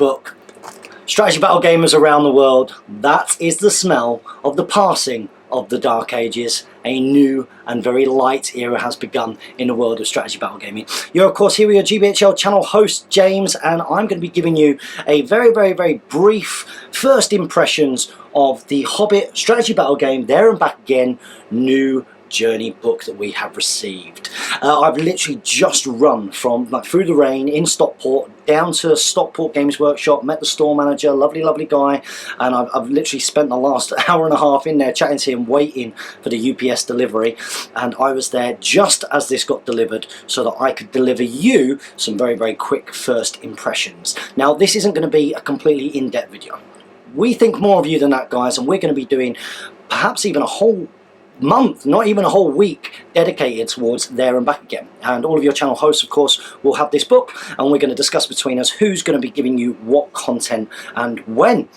book. Strategy battle gamers around the world, that is the smell of the passing of the Dark Ages. A new and very light era has begun in the world of strategy battle gaming. You're of course here with your GBHL channel host James, and I'm going to be giving you a very brief first impressions of the Hobbit strategy battle game There and Back Again new journey book that we have received. I've literally just run from through the rain in Stockport down to Stockport Games Workshop, met the store manager, lovely guy, and I've literally spent the last hour and a half in there chatting to him, waiting for the UPS delivery, and I was there just as this got delivered so that I could deliver you some very quick first impressions. Now this isn't going to be a completely in-depth video. We think more of you than that, guys, and we're going to be doing perhaps even a whole month, not even a whole week, dedicated towards There and Back Again. And all of your channel hosts, of course, will have this book, and we're going to discuss between us who's going to be giving you what content and when.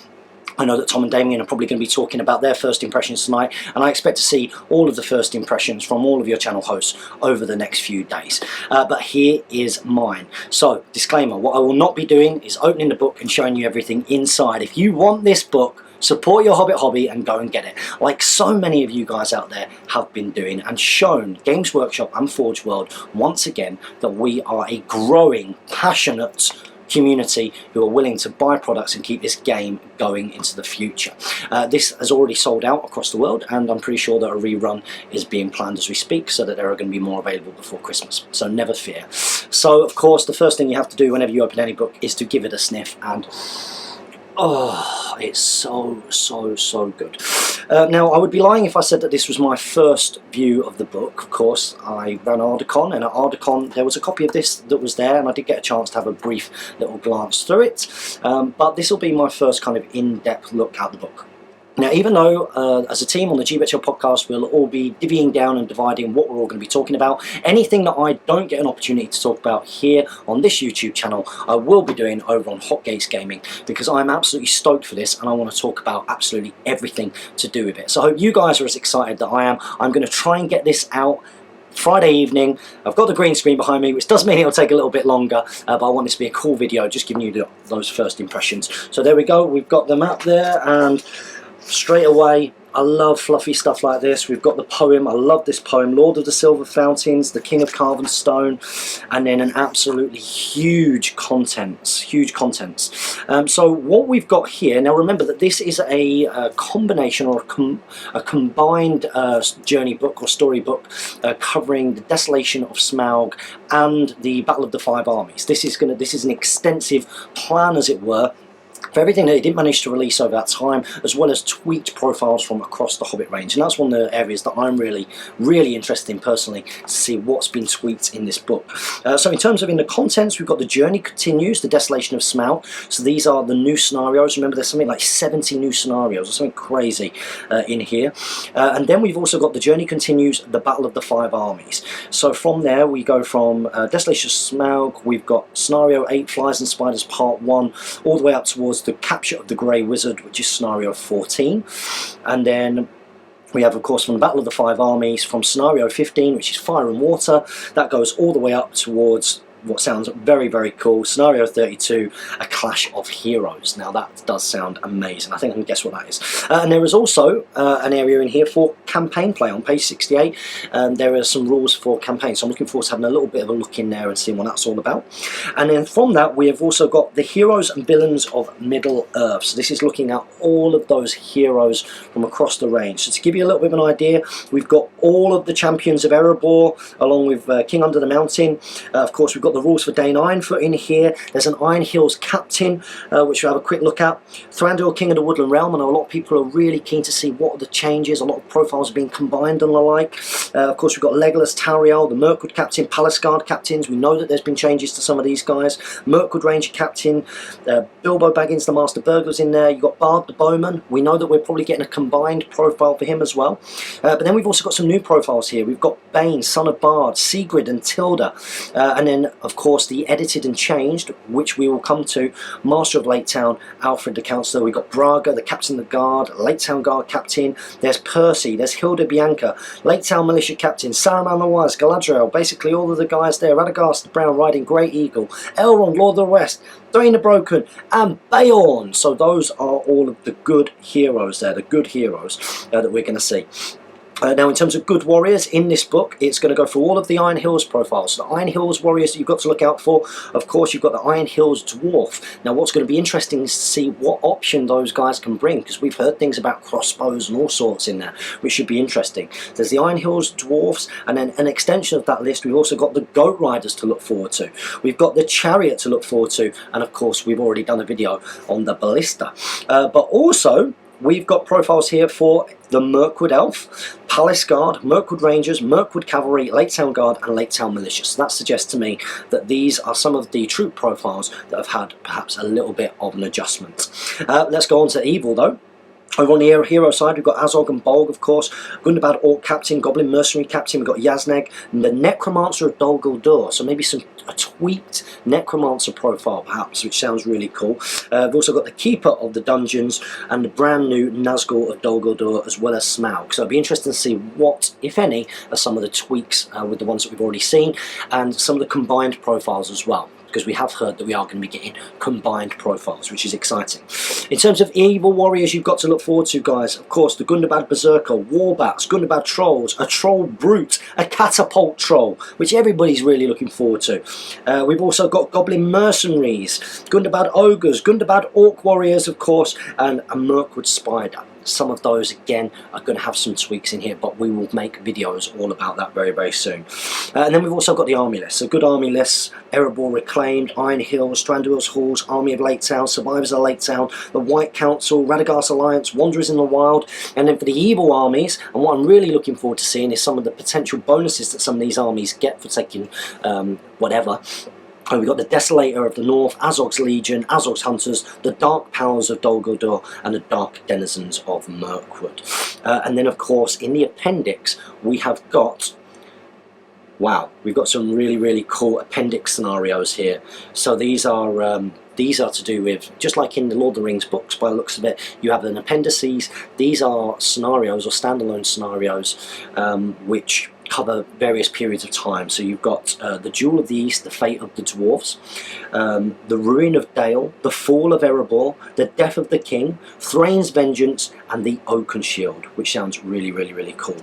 I know that Tom and Damien are probably going to be talking about their first impressions tonight, and I expect to see all of the first impressions from all of your channel hosts over the next few days. But here is mine. So, disclaimer, what I will not be doing is opening the book and showing you everything inside. If you want this book, support your Hobbit hobby and go and get it, like so many of you guys out there have been doing, and shown Games Workshop and Forge World once again that we are a growing, passionate community who are willing to buy products and keep this game going into the future. This has already sold out across the world, and I'm pretty sure that a rerun is being planned as we speak, so that there are going to be more available before Christmas, so never fear. So of course the first thing you have to do whenever you open any book is to give it a sniff, and oh, it's so good. Now, I would be lying if I said that this was my first view of the book. Of course, I ran Ardacon, and at Ardacon there was a copy of this that was there, and I did get a chance to have a brief little glance through it. But this will be my first kind of in-depth look at the book. Now, even though as a team on the GBHL podcast we'll all be divvying down and dividing what we're all going to be talking about, anything that I don't get an opportunity to talk about here on this YouTube channel, I will be doing over on Hotgates Gaming, because I'm absolutely stoked for this and I want to talk about absolutely everything to do with it. So I hope you guys are as excited that I am. I'm going to try and get this out Friday evening. I've got the green screen behind me, which does mean it'll take a little bit longer, but I want this to be a cool video, just giving you those first impressions. So there we go, we've got the map there, and straight away, I love fluffy stuff like this. We've got the poem. I love this poem, Lord of the Silver Fountains, the King of Carven Stone, and then an absolutely huge contents. So what we've got here, now remember that this is a combination or a combined journey book or story book covering the Desolation of Smaug and the Battle of the Five Armies. This is an extensive plan, as it were, for everything that they didn't manage to release over that time, as well as tweaked profiles from across the Hobbit range. And that's one of the areas that I'm really interested in personally, to see what's been tweaked in this book. So in terms of in the contents, we've got the Journey Continues, the Desolation of Smaug. So these are the new scenarios. Remember, there's something like 70 new scenarios or something crazy in here. And then we've also got the Journey Continues, the Battle of the Five Armies. So from there we go from Desolation of Smaug, we've got Scenario 8, Flies and Spiders Part 1, all the way up towards the Capture of the Grey Wizard, which is Scenario 14. And then we have, of course, from the Battle of the Five Armies, from Scenario 15, which is Fire and Water, that goes all the way up towards what sounds very cool, Scenario 32, A Clash of Heroes. Now that does sound amazing. I think I can guess what that is. And there is also an area in here for campaign play on page 68. There are some rules for campaign, so I'm looking forward to having a little bit of a look in there and seeing what that's all about. And then from that we have also got the Heroes and Villains of Middle-earth. So this is looking at all of those heroes from across the range. So to give you a little bit of an idea, we've got all of the champions of Erebor, along with King Under the Mountain. Of course, we've got the rules for Dane Ironfoot in here. There's an Iron Hills Captain, which we'll have a quick look at. Thranduil, King of the Woodland Realm. I know a lot of people are really keen to see what are the changes. A lot of profiles are being combined and the like. Of course, we've got Legolas, Tauriel, the Mirkwood Captain, Palace Guard Captains. We know that there's been changes to some of these guys. Mirkwood Ranger Captain, Bilbo Baggins, the Master Burglar's in there. You've got Bard the Bowman. We know that we're probably getting a combined profile for him as well. But then we've also got some new profiles here. We've got Bane, Son of Bard, Sigrid and Tilda. And then Of course, the edited and changed, which we will come to, Master of Lake Town, Alfred the Counsellor. We've got Braga, the Captain of the Guard, Lake Town Guard Captain. There's Percy, there's Hilda Bianca, Lake Town Militia Captain, Saruman the Wise, Galadriel, basically all of the guys there, Radagast the Brown riding Great Eagle, Elrond, Lord of the West, Thrain the Broken, and Beorn. So those are all of the good heroes there, the good heroes that we're going to see. Now, in terms of good warriors in this book, it's going to go through all of the Iron Hills profiles. So the Iron Hills warriors that you've got to look out for, of course, you've got the Iron Hills dwarf. Now, what's going to be interesting is to see what option those guys can bring, because we've heard things about crossbows and all sorts in there, which should be interesting. There's the Iron Hills dwarfs, and then an extension of that list, we've also got the goat riders to look forward to. We've got the chariot to look forward to, and of course, we've already done a video on the ballista. But also, we've got profiles here for the Mirkwood Elf, Palace Guard, Mirkwood Rangers, Mirkwood Cavalry, Lake Town Guard and Lake Town Militia. So that suggests to me that these are some of the troop profiles that have had perhaps a little bit of an adjustment. Let's go on to evil though. Over on the hero side, we've got Azog and Bolg, of course, Gundabad Orc Captain, Goblin Mercenary Captain, we've got Yazneg, and the Necromancer of Dol Guldur, so maybe a tweaked Necromancer profile perhaps, which sounds really cool. We've also got the Keeper of the Dungeons and the brand new Nazgul of Dol Guldur, as well as Smaug. So it'll be interesting to see what, if any, are some of the tweaks with the ones that we've already seen, and some of the combined profiles as well, because we have heard that we are going to be getting combined profiles, which is exciting. In terms of evil warriors you've got to look forward to, guys, of course, the Gundabad Berserker, Warbats, Gundabad Trolls, a Troll Brute, a Catapult Troll, which everybody's really looking forward to. We've also got Goblin Mercenaries, Gundabad Ogres, Gundabad Orc Warriors, of course, and a Mirkwood Spider. Some of those, again, are going to have some tweaks in here, but we will make videos all about that very, very soon. And then we've also got the army list. So good army lists: Erebor Reclaimed, Iron Hills, Thranduil's Halls, Army of Lake Town, Survivors of Lake Town, the White Council, Radagast Alliance, Wanderers in the Wild. And then for the evil armies, and what I'm really looking forward to seeing is some of the potential bonuses that some of these armies get for taking whatever. And we've got the Desolator of the North, Azog's Legion, Azog's Hunters, the Dark Powers of Dol Guldur, and the Dark Denizens of Mirkwood. And then, of course, in the appendix, we have got, wow, we've got some really, really cool appendix scenarios here. So these are to do with, just like in the Lord of the Rings books, by the looks of it, you have an appendices. These are scenarios or standalone scenarios which cover various periods of time. So you've got the Duel of the East, the Fate of the Dwarves, the Ruin of Dale, the Fall of Erebor, the Death of the King, Thrain's Vengeance, and the Oaken Shield, which sounds really, really, really cool.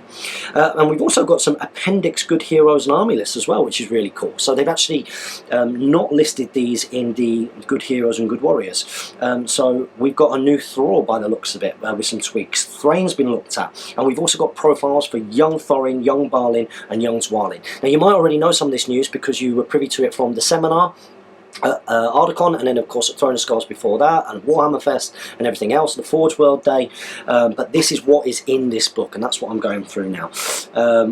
And we've also got some appendix good heroes and army lists as well, which is really cool. So they've actually not listed these in the good heroes and good warriors. So we've got a new Thrall by the looks of it, with some tweaks. Thrain's been looked at, and we've also got profiles for young Thorin, young Balin, and young Dwalin. Now you might already know some of this news because you were privy to it from the seminar Ardacon, and then of course at Throne of Skulls before that, and Warhammer Fest and everything else, the Forge World Day, but this is what is in this book, and that's what I'm going through now.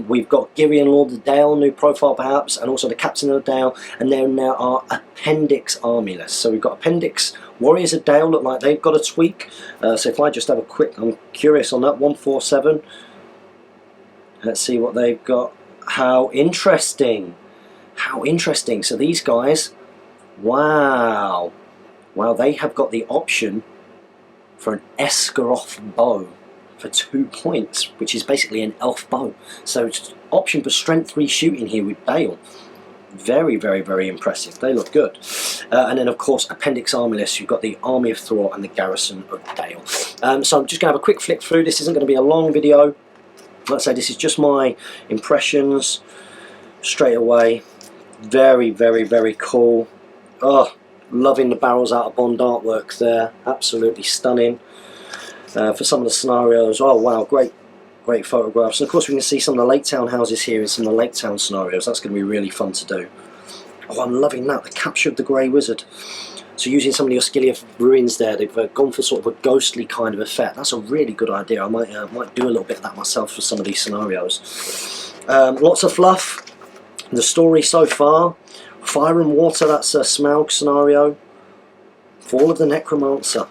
We've got Girion, Lord of the Dale, new profile perhaps, and also the Captain of the Dale, and then there are appendix army lists. So we've got appendix Warriors of Dale, look like they've got a tweak. So if I just have a quick, I'm curious on that, 147. Let's see what they've got. How interesting. How interesting. So these guys, wow. Wow, they have got the option for an Esgaroth bow for 2 points, which is basically an elf bow. So it's option for strength 3 shooting here with Dale. Very, very, very impressive. They look good. And then, of course, appendix army list. You've got the Army of Thrall and the Garrison of Dale. So I'm just going to have a quick flick through. This isn't going to be a long video. Like I say, this is just my impressions straight away. Very, very, very cool. Oh, loving the barrels out of Bond artwork there. Absolutely stunning. For some of the scenarios, oh wow, great photographs. And of course we can see some of the Lake Town houses here in some of the Lake Town scenarios. That's going to be really fun to do. Oh, I'm loving that, the Capture of the Grey Wizard. So using some of the Osgiliath ruins there, they've gone for sort of a ghostly kind of effect. That's a really good idea. I might do a little bit of that myself for some of these scenarios. Lots of fluff. The story so far. Fire and Water, that's a Smaug scenario. Fall of the Necromancer.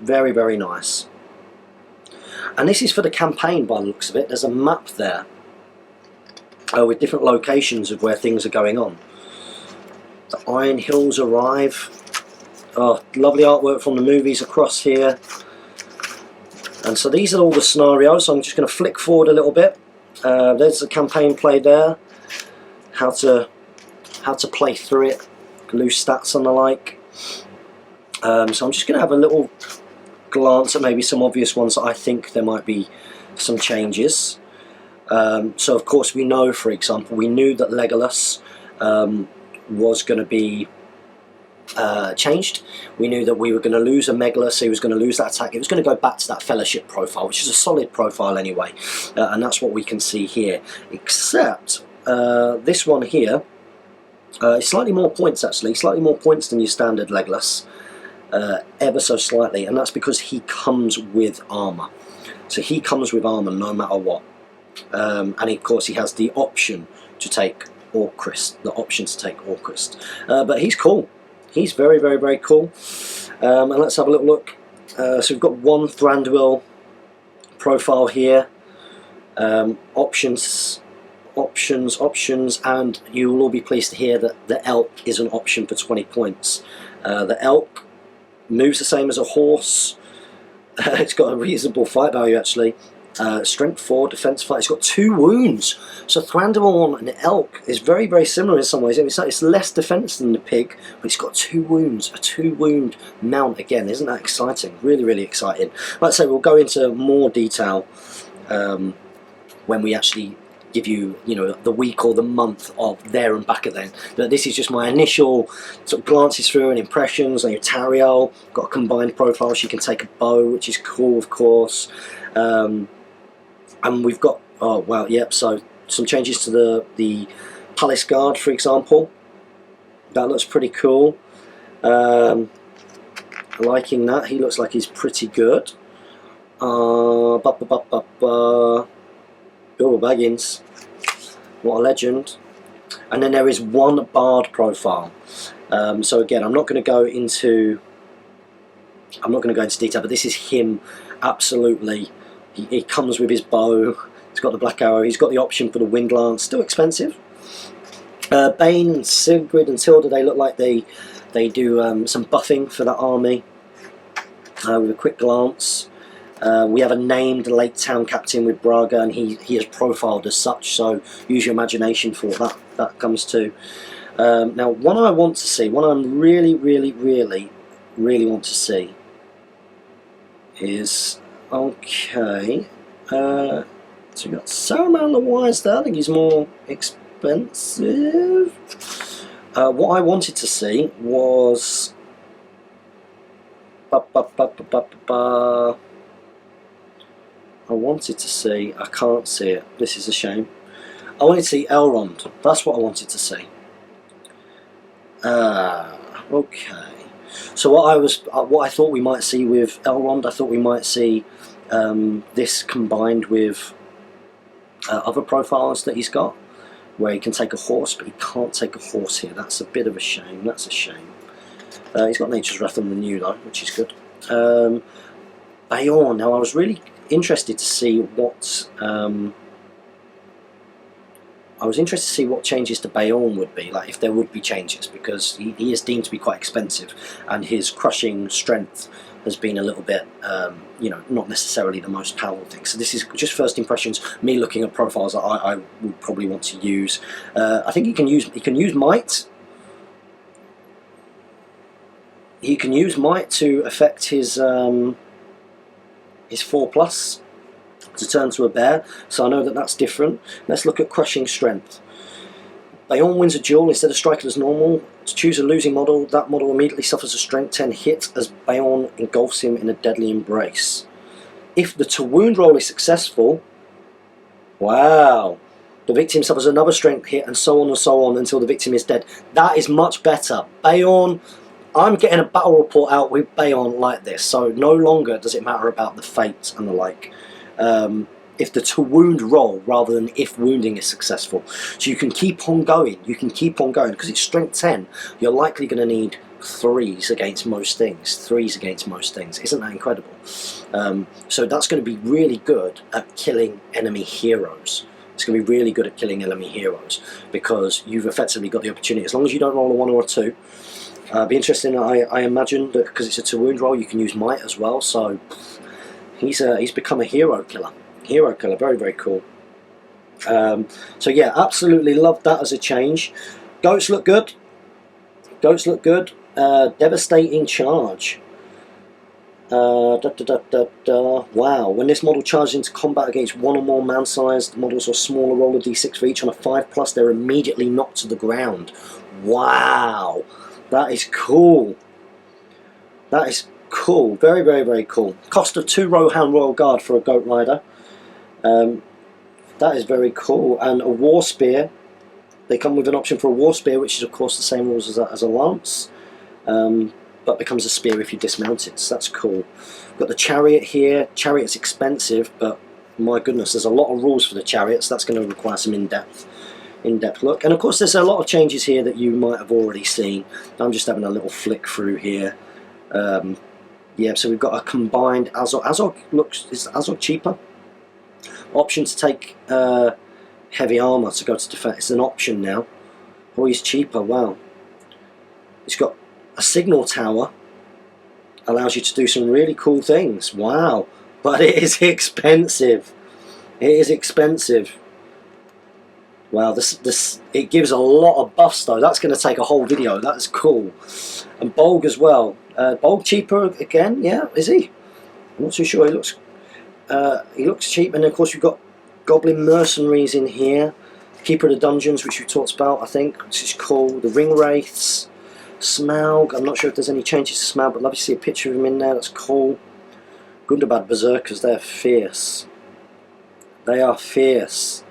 Very, very nice. And this is for the campaign by the looks of it. There's a map there with different locations of where things are going on. The Iron Hills arrive. Oh, lovely artwork from the movies across here. And so these are all the scenarios. So I'm just going to flick forward a little bit. There's the campaign play there. How to play through it. Loose stats and the like. So I'm just going to have a little glance at maybe some obvious ones that I think there might be some changes. So of course we know, for example, we knew that Legolas was going to be changed. We knew that we were going to lose a Megalus, he was going to lose that attack. It was going to go back to that Fellowship profile, which is a solid profile anyway, and that's what we can see here, except this one here is slightly more points, actually, slightly more points than your standard Legolas, ever so slightly, and that's because he comes with armour. So he comes with armour no matter what, and of course he has the option to take Orcrist, but he's cool. He's very, very, very cool. And let's have a little look. So we've got one Thranduil profile here. Options, and you will all be pleased to hear that the Elk is an option for 20 points. The Elk moves the same as a horse. It's got a reasonable fight value, actually. Strength 4, defense 5. It's got 2 wounds. So Thranduil and Elk is very, very similar in some ways. It's less defense than the pig, but it's got 2 wounds. A 2-wound mount again. Isn't that exciting? Really, really exciting. Like I say, we'll go into more detail when we actually give you, the week or the month of there and back again. But this is just my initial sort of glances through and impressions. Like Thranduil got a combined profile. She can take a bow, which is cool, of course. And we've got, oh wow, yep, so some changes to the Palace Guard, for example. That looks pretty cool. Liking that. He looks like he's pretty good. Bilbo Baggins, what a legend. And then there is one Bard profile. So again, I'm not going to go into detail, but this is him. Absolutely, he comes with his bow. He's got the black arrow. He's got the option for the wind lance. Still expensive. Bane, Sigrid, and Tilda. They look like they do some buffing for that army. With a quick glance, we have a named late town captain with Braga, and he is profiled as such. So use your imagination for what that comes to. Now, what I want to see, what I'm really want to see is, okay, so we got Saruman the Wise there. I think he's more expensive. What I wanted to see was I can't see it, this is a shame. I wanted to see Elrond. That's what I wanted to see. Okay. So what I thought we might see with Elrond, I thought we might see this combined with other profiles that he's got, where he can take a horse, but he can't take a horse here. That's a bit of a shame. That's a shame. He's got Nature's Wrath on the new though, which is good. Beorn. Now I was really interested to see what changes to Beorn would be, like if there would be changes, because he is deemed to be quite expensive, and his crushing strength has been a little bit, not necessarily the most powerful thing. So this is just first impressions, me looking at profiles that I would probably want to use. I think he can use might. He can use might to affect his 4+ to turn to a bear, so I know that that's different. Let's look at crushing strength. Beorn wins a duel. Instead of striking as normal, to choose a losing model, that model immediately suffers a strength 10 hit as Beorn engulfs him in a deadly embrace. If the to wound roll is successful, wow, the victim suffers another strength hit, and so on until the victim is dead. That is much better. Beorn, I'm getting a battle report out with Beorn like this, so no longer does it matter about the fate and the like. If the to wound roll rather than if wounding is successful, so you can keep on going. Because it's strength 10. You're likely going to need 3s against most things. Isn't that incredible? So that's going to be really good at killing enemy heroes. it's going to be really good at killing enemy heroes, because you've effectively got the opportunity, as long as you don't roll a 1 or a 2. Be interesting. I imagine that because it's a 2 wound roll, you can use might as well. So he's become a hero killer. Very, very cool. So yeah, absolutely love that as a change. Goats look good. Devastating charge. Wow, when this model charges into combat against 1 or more man-sized models or smaller, roll a d6 for each. On a 5+, they're immediately knocked to the ground. Wow, that is cool. That is cool. Very, very, very cool. Cost of 2 Rohan Royal Guard for a Goat Rider. That is very cool. And a War Spear. They come with an option for a War Spear, which is of course the same rules as a Lance, but becomes a spear if you dismount it, so that's cool. We've got the Chariot here. Chariot's expensive, but my goodness, there's a lot of rules for the Chariots. That's going to require some in-depth look. And of course there's a lot of changes here that you might have already seen. I'm just having a little flick through here. Yeah, so we've got a combined Azog. Is Azog cheaper? Option to take heavy armour to go to defense. It's an option now. Oh, he's cheaper. Wow. He's got a signal tower. Allows you to do some really cool things. Wow. But it is expensive. It is expensive. Wow, it gives a lot of buffs though. That's going to take a whole video. That's cool. And Bolg as well. Bolg cheaper again? Yeah, is he? I'm not too sure. He looks cheap. And of course we've got Goblin Mercenaries in here. Keeper of the Dungeons, which we talked about, I think, which is cool. The Ring Wraiths. Smaug. I'm not sure if there's any changes to Smaug, but love to see a picture of him in there. That's cool. Gundabad Berserkers, they're fierce. They are fierce.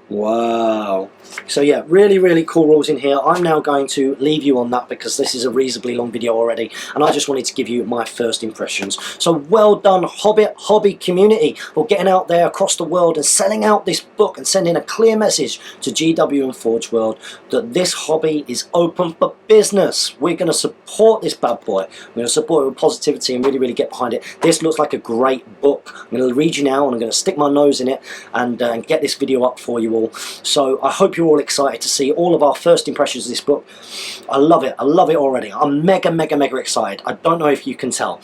Wow. So yeah, really, really cool rules in here. I'm now going to leave you on that because this is a reasonably long video already, and I just wanted to give you my first impressions. So well done, Hobbit hobby community, for getting out there across the world and selling out this book and sending a clear message to GW and Forge World that this hobby is open for business. We're going to support this bad boy. We're going to support it with positivity and really, really get behind it. This looks like a great book. I'm going to read you now, and I'm going to stick my nose in it and get this video up for you all. So I hope you're all excited to see all of our first impressions of this book. I love it already. I'm mega excited. I don't know if you can tell.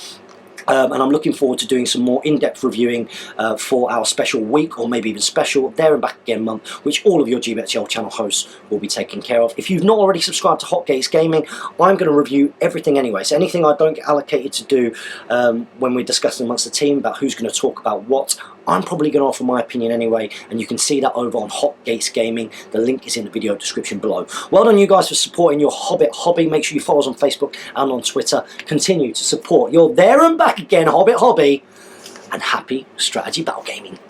And I'm looking forward to doing some more in-depth reviewing for our special week, or maybe even special There and Back Again month, which all of your GBHL channel hosts will be taking care of. If you've not already subscribed to Hotgates Gaming, I'm going to review everything anyway. So anything I don't get allocated to do when we're discussing amongst the team about who's going to talk about what, I'm probably going to offer my opinion anyway, and you can see that over on Hotgates Gaming. The link is in the video description below. Well done you guys for supporting your Hobbit hobby. Make sure you follow us on Facebook and on Twitter. Continue to support your There and Back Again Hobbit hobby, and happy strategy battle gaming.